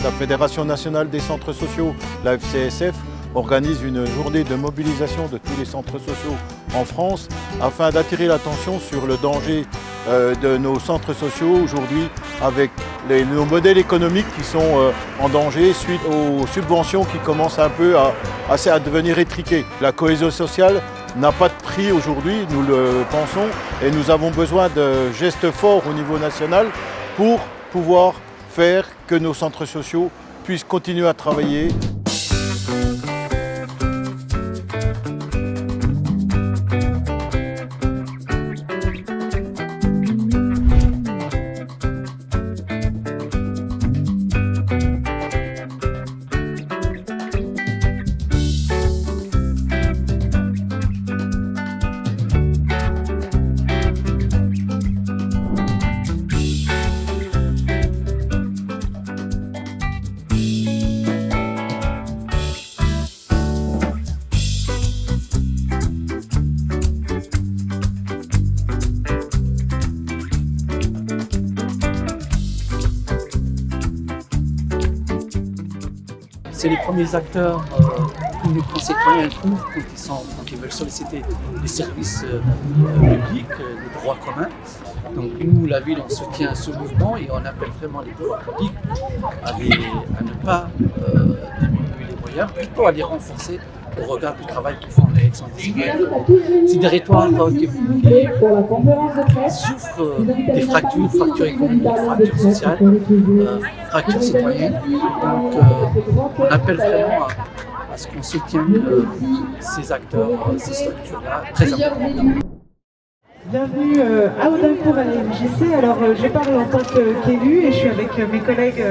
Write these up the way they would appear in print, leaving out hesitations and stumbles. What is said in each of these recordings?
la Fédération nationale des centres sociaux, la FCSF, organise une journée de mobilisation de tous les centres sociaux en France afin d'attirer l'attention sur le danger de nos centres sociaux aujourd'hui avec nos modèles économiques qui sont en danger suite aux subventions qui commencent un peu à devenir étriquées. La cohésion sociale n'a pas de prix aujourd'hui, nous le pensons, et nous avons besoin de gestes forts au niveau national pour pouvoir faire que nos centres sociaux puissent continuer à travailler. C'est les premiers acteurs que les concitoyens trouvent quand ils veulent solliciter des services publics, des droits communs. Donc nous, la ville, on soutient ce mouvement et on appelle vraiment les pouvoirs publics à ne pas diminuer les moyens, plutôt à les renforcer au regard du travail qu'ils font en élection décisionnelle. C'est des territoires qui souffrent des fractures économiques, fractures sociales, fractures citoyennes. Donc on appelle vraiment à ce qu'on soutienne ces acteurs, ces structures-là, très importantes. Bienvenue à Audincourt à la MJC. Alors je parle en tant qu'élu et je suis avec mes collègues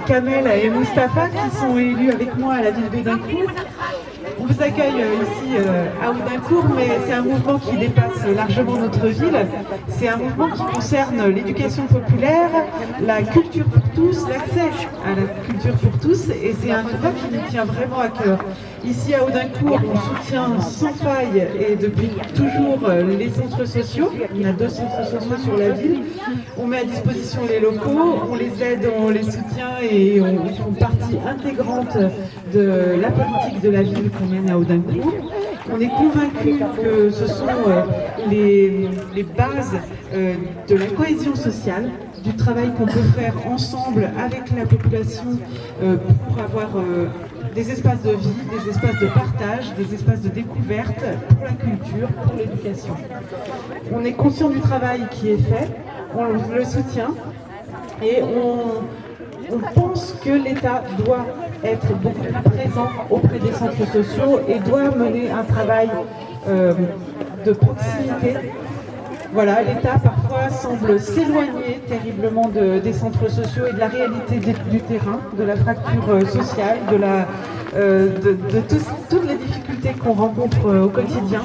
Kamel et Mustapha qui sont élus avec moi à la ville d'Audincourt. On vous accueille ici à Audincourt, mais c'est un mouvement qui dépasse largement notre ville. C'est un mouvement qui concerne l'éducation populaire, la culture pour tous, l'accès à la culture pour tous, et c'est un mouvement qui nous tient vraiment à cœur. Ici à Audincourt, on soutient sans faille et depuis toujours les centres sociaux. On a 2 centres sociaux sur la ville. On met à disposition les locaux, on les aide, on les soutient et on fait partie intégrante de la politique de la ville qu'on mène à Audincourt. On est convaincus que ce sont les bases de la cohésion sociale, du travail qu'on peut faire ensemble avec la population pour avoir des espaces de vie, des espaces de partage, des espaces de découverte pour la culture, pour l'éducation. On est conscient du travail qui est fait, on le soutient et on pense que l'État doit être beaucoup plus présent auprès des centres sociaux et doit mener un travail de proximité. Voilà, l'État parfois semble s'éloigner terriblement des centres sociaux et de la réalité du terrain, de la fracture sociale, de toutes les difficultés qu'on rencontre au quotidien.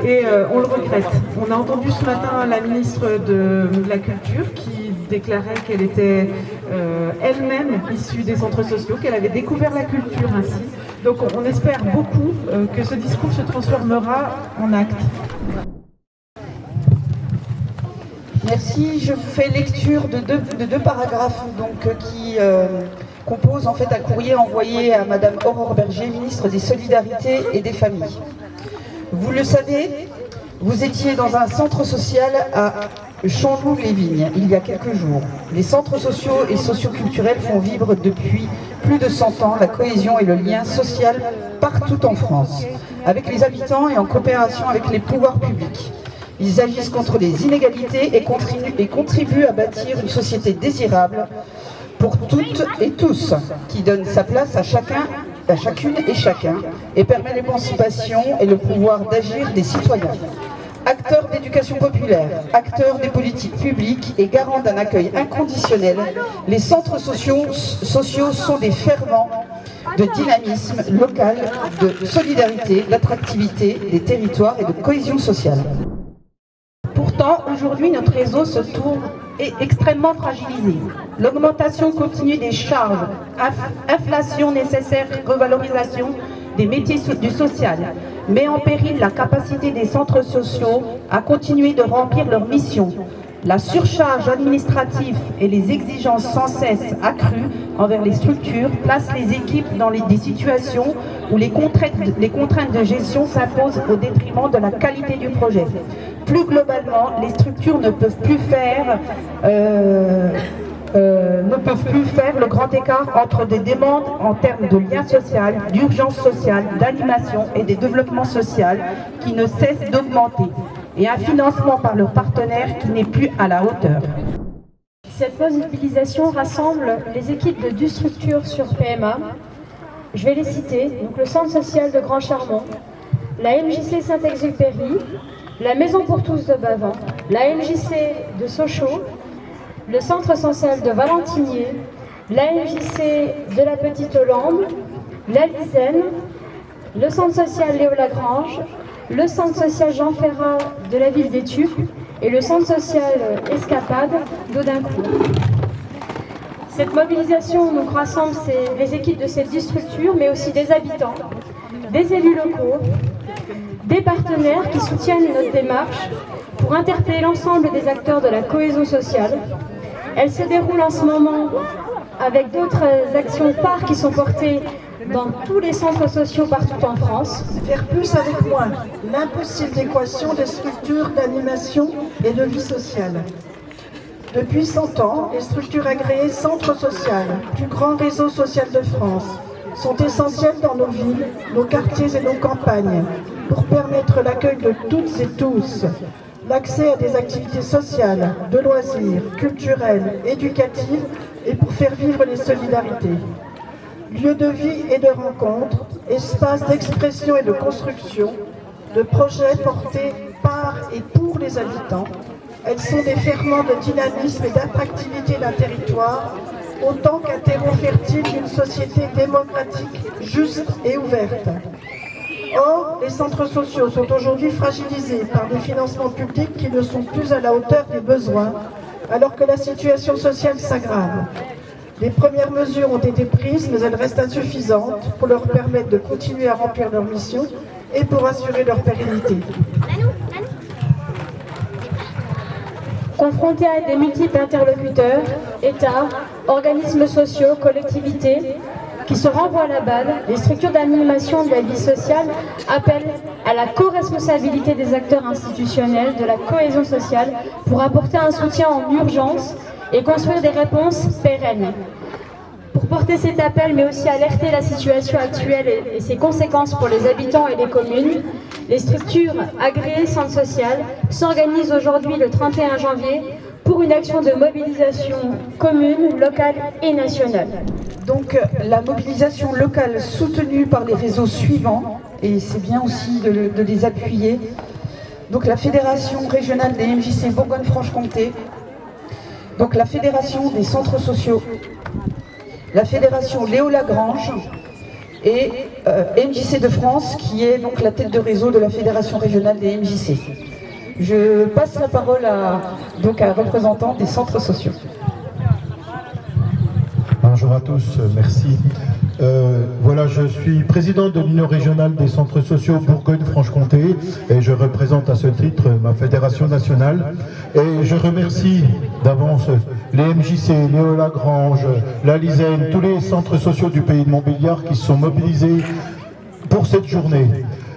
Et on le regrette. On a entendu ce matin la ministre de la Culture qui déclarait qu'elle était elle-même issue des centres sociaux, qu'elle avait découvert la culture ainsi. Donc on espère beaucoup que ce discours se transformera en actes. Merci. Je fais lecture de deux paragraphes qui composent en fait un courrier envoyé à Madame Aurore Berger, ministre des Solidarités et des Familles. Vous le savez, vous étiez dans un centre social à Chanteloup-les-Vignes il y a quelques jours. Les centres sociaux et socioculturels font vivre depuis plus de 100 ans la cohésion et le lien social partout en France, avec les habitants et en coopération avec les pouvoirs publics. Ils agissent contre les inégalités et contribuent à bâtir une société désirable pour toutes et tous, qui donne sa place à chacune et chacun, et permet l'émancipation et le pouvoir d'agir des citoyens. Acteurs d'éducation populaire, acteurs des politiques publiques et garants d'un accueil inconditionnel, les centres sociaux sont des ferments de dynamisme local, de solidarité, d'attractivité des territoires et de cohésion sociale. Pourtant, aujourd'hui, notre réseau est extrêmement fragilisé. L'augmentation continue des charges, inflation nécessaire, revalorisation des métiers du social, met en péril la capacité des centres sociaux à continuer de remplir leur mission. La surcharge administrative et les exigences sans cesse accrues envers les structures placent les équipes dans des situations où les contraintes de gestion s'imposent au détriment de la qualité du projet. Plus globalement, les structures ne peuvent plus faire le grand écart entre des demandes en termes de lien social, d'urgence sociale, d'animation et de développement social qui ne cessent d'augmenter, et un financement par leurs partenaires qui n'est plus à la hauteur. Cette mobilisation rassemble les équipes de 10 structures sur PMA. Je vais les citer, donc le Centre social de Grand Charmont, la MJC Saint-Exupéry, la Maison pour tous de Bavent, la MJC de Sochaux, le Centre social de Valentinier, la MJC de la Petite Hollande, la Lisaine, le Centre social Léo Lagrange, le Centre social Jean Ferrat de la ville d'Étupes et le Centre social Escapade d'Audincourt. Cette mobilisation nous rassemble les équipes de ces 10 structures, mais aussi des habitants, des élus locaux, des partenaires qui soutiennent notre démarche pour interpeller l'ensemble des acteurs de la cohésion sociale. Elle se déroule en ce moment avec d'autres actions phares qui sont portées dans tous les centres sociaux partout en France. Faire plus avec moins, l'impossible équation des structures d'animation et de vie sociale. Depuis 100 ans, les structures agréées Centre social, plus grand réseau social de France, sont essentielles dans nos villes, nos quartiers et nos campagnes pour permettre l'accueil de toutes et tous, l'accès à des activités sociales, de loisirs, culturelles, éducatives et pour faire vivre les solidarités. Lieux de vie et de rencontre, espaces d'expression et de construction, de projets portés par et pour les habitants. Elles sont des ferments de dynamisme et d'attractivité d'un territoire, autant qu'un terreau fertile d'une société démocratique, juste et ouverte. Or, les centres sociaux sont aujourd'hui fragilisés par des financements publics qui ne sont plus à la hauteur des besoins, alors que la situation sociale s'aggrave. Les premières mesures ont été prises, mais elles restent insuffisantes pour leur permettre de continuer à remplir leur mission et pour assurer leur pérennité. Confrontés à des multiples interlocuteurs, États, organismes sociaux, collectivités, qui se renvoient à la balle, les structures d'animation de la vie sociale appellent à la co-responsabilité des acteurs institutionnels de la cohésion sociale pour apporter un soutien en urgence et construire des réponses pérennes. Pour porter cet appel, mais aussi alerter la situation actuelle et ses conséquences pour les habitants et les communes, les structures agréées Centre social s'organisent aujourd'hui le 31 janvier pour une action de mobilisation commune, locale et nationale. Donc la mobilisation locale soutenue par les réseaux suivants, et c'est bien aussi de les appuyer. Donc la Fédération régionale des MJC Bourgogne-Franche-Comté, donc la Fédération des centres sociaux, la Fédération Léo Lagrange et MJC de France, qui est donc la tête de réseau de la Fédération régionale des MJC. Je passe la parole à un représentant des centres sociaux. Bonjour à tous, merci. Voilà, je suis président de l'Union régionale des centres sociaux Bourgogne-Franche-Comté et je représente à ce titre ma fédération nationale. Et je remercie d'avance les MJC, Léo Lagrange, la Lisaine, tous les centres sociaux du pays de Montbéliard qui se sont mobilisés pour cette journée.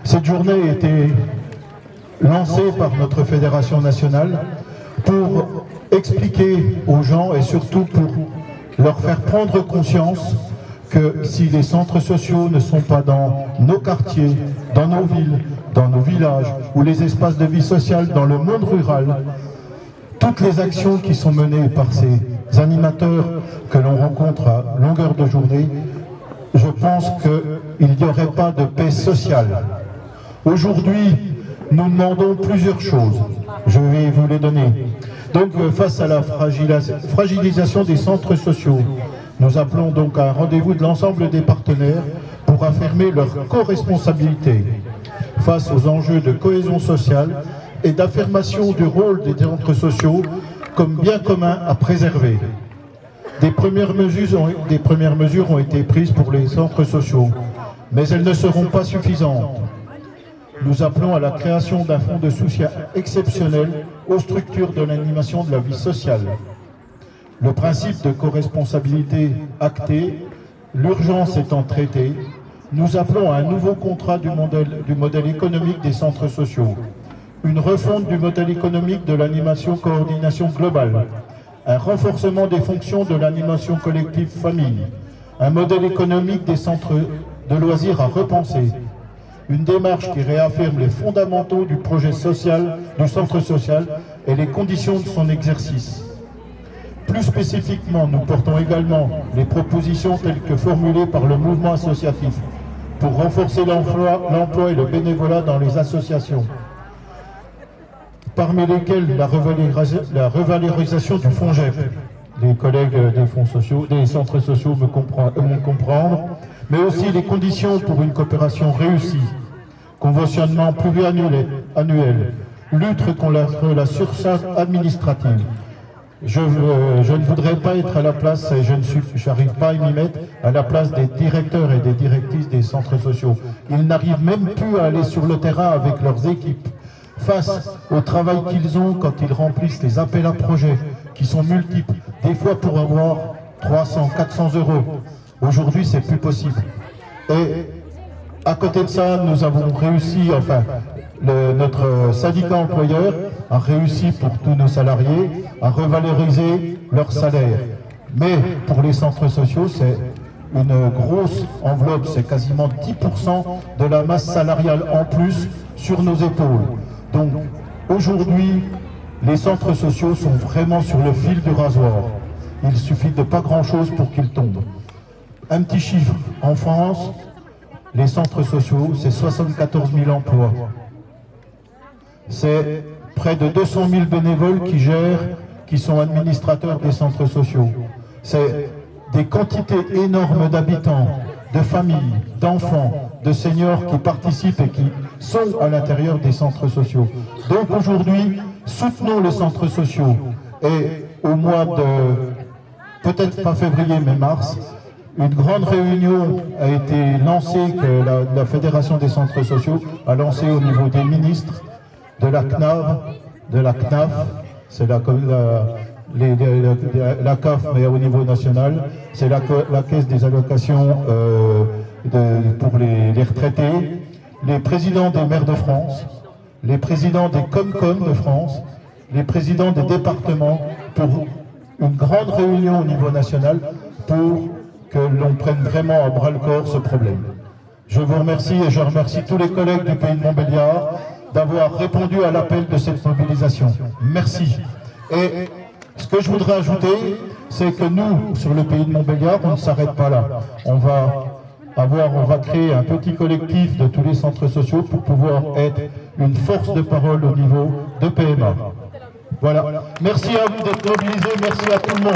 Cette journée a été lancée par notre fédération nationale pour expliquer aux gens et surtout pour leur faire prendre conscience que si les centres sociaux ne sont pas dans nos quartiers, dans nos villes, dans nos villages, ou les espaces de vie sociale dans le monde rural, toutes les actions qui sont menées par ces animateurs que l'on rencontre à longueur de journée, je pense qu'il n'y aurait pas de paix sociale. Aujourd'hui, nous demandons plusieurs choses. Je vais vous les donner. Donc, face à la fragilisation des centres sociaux, nous appelons donc à un rendez-vous de l'ensemble des partenaires pour affirmer leur co-responsabilité face aux enjeux de cohésion sociale et d'affirmation du rôle des centres sociaux comme bien commun à préserver. Des premières mesures ont été prises pour les centres sociaux, mais elles ne seront pas suffisantes. nous appelons à la création d'un fonds de soutien exceptionnel aux structures de l'animation de la vie sociale. Le principe de co-responsabilité acté, l'urgence étant traitée, nous appelons à un nouveau contrat du modèle économique des centres sociaux, une refonte du modèle économique de l'animation coordination globale, un renforcement des fonctions de l'animation collective famille, un modèle économique des centres de loisirs à repenser, une démarche qui réaffirme les fondamentaux du projet social, du centre social et les conditions de son exercice. Plus spécifiquement, nous portons également les propositions telles que formulées par le mouvement associatif pour renforcer l'emploi et le bénévolat dans les associations, parmi lesquelles la revalorisation du FONGEP. Les collègues des fonds sociaux, des centres sociaux me comprendre, mais aussi les conditions pour une coopération réussie, conventionnement pluriannuel, lutte contre la surcharge administrative. Je ne voudrais pas être à la place, et je n'arrive pas à m'y mettre, à la place des directeurs et des directrices des centres sociaux. Ils n'arrivent même plus à aller sur le terrain avec leurs équipes, face au travail qu'ils ont quand ils remplissent les appels à projets, qui sont multiples, des fois pour avoir 300, 400 euros. Aujourd'hui, c'est plus possible. Et à côté de ça, nous avons réussi, enfin, notre syndicat employeur a réussi pour tous nos salariés à revaloriser leur salaire. Mais pour les centres sociaux, c'est une grosse enveloppe, c'est quasiment 10% de la masse salariale en plus sur nos épaules. Donc aujourd'hui, les centres sociaux sont vraiment sur le fil du rasoir. Il suffit de pas grand-chose pour qu'ils tombent. Un petit chiffre, en France, les centres sociaux, c'est 74 000 emplois. C'est près de 200 000 bénévoles qui gèrent, qui sont administrateurs des centres sociaux. C'est des quantités énormes d'habitants, de familles, d'enfants, de seniors qui participent et qui sont à l'intérieur des centres sociaux. Donc aujourd'hui, soutenons les centres sociaux. Et au mois de, peut-être pas février, mais mars, une grande réunion a été lancée, que la Fédération des centres sociaux a lancée au niveau des ministres, de la CNAV, de la CNAF, c'est la CAF, mais au niveau national, c'est la caisse des allocations pour les retraités, les présidents des maires de France, les présidents des Comcom de France, les présidents des départements, pour une grande réunion au niveau national pour que l'on prenne vraiment à bras-le-corps ce problème. Je vous remercie et je remercie tous les collègues du Pays de Montbéliard d'avoir répondu à l'appel de cette mobilisation. Merci. Et ce que je voudrais ajouter, c'est que nous, sur le Pays de Montbéliard, on ne s'arrête pas là. On va créer un petit collectif de tous les centres sociaux pour pouvoir être une force de parole au niveau de PMA. Voilà. Merci à vous d'être mobilisés, merci à tout le monde.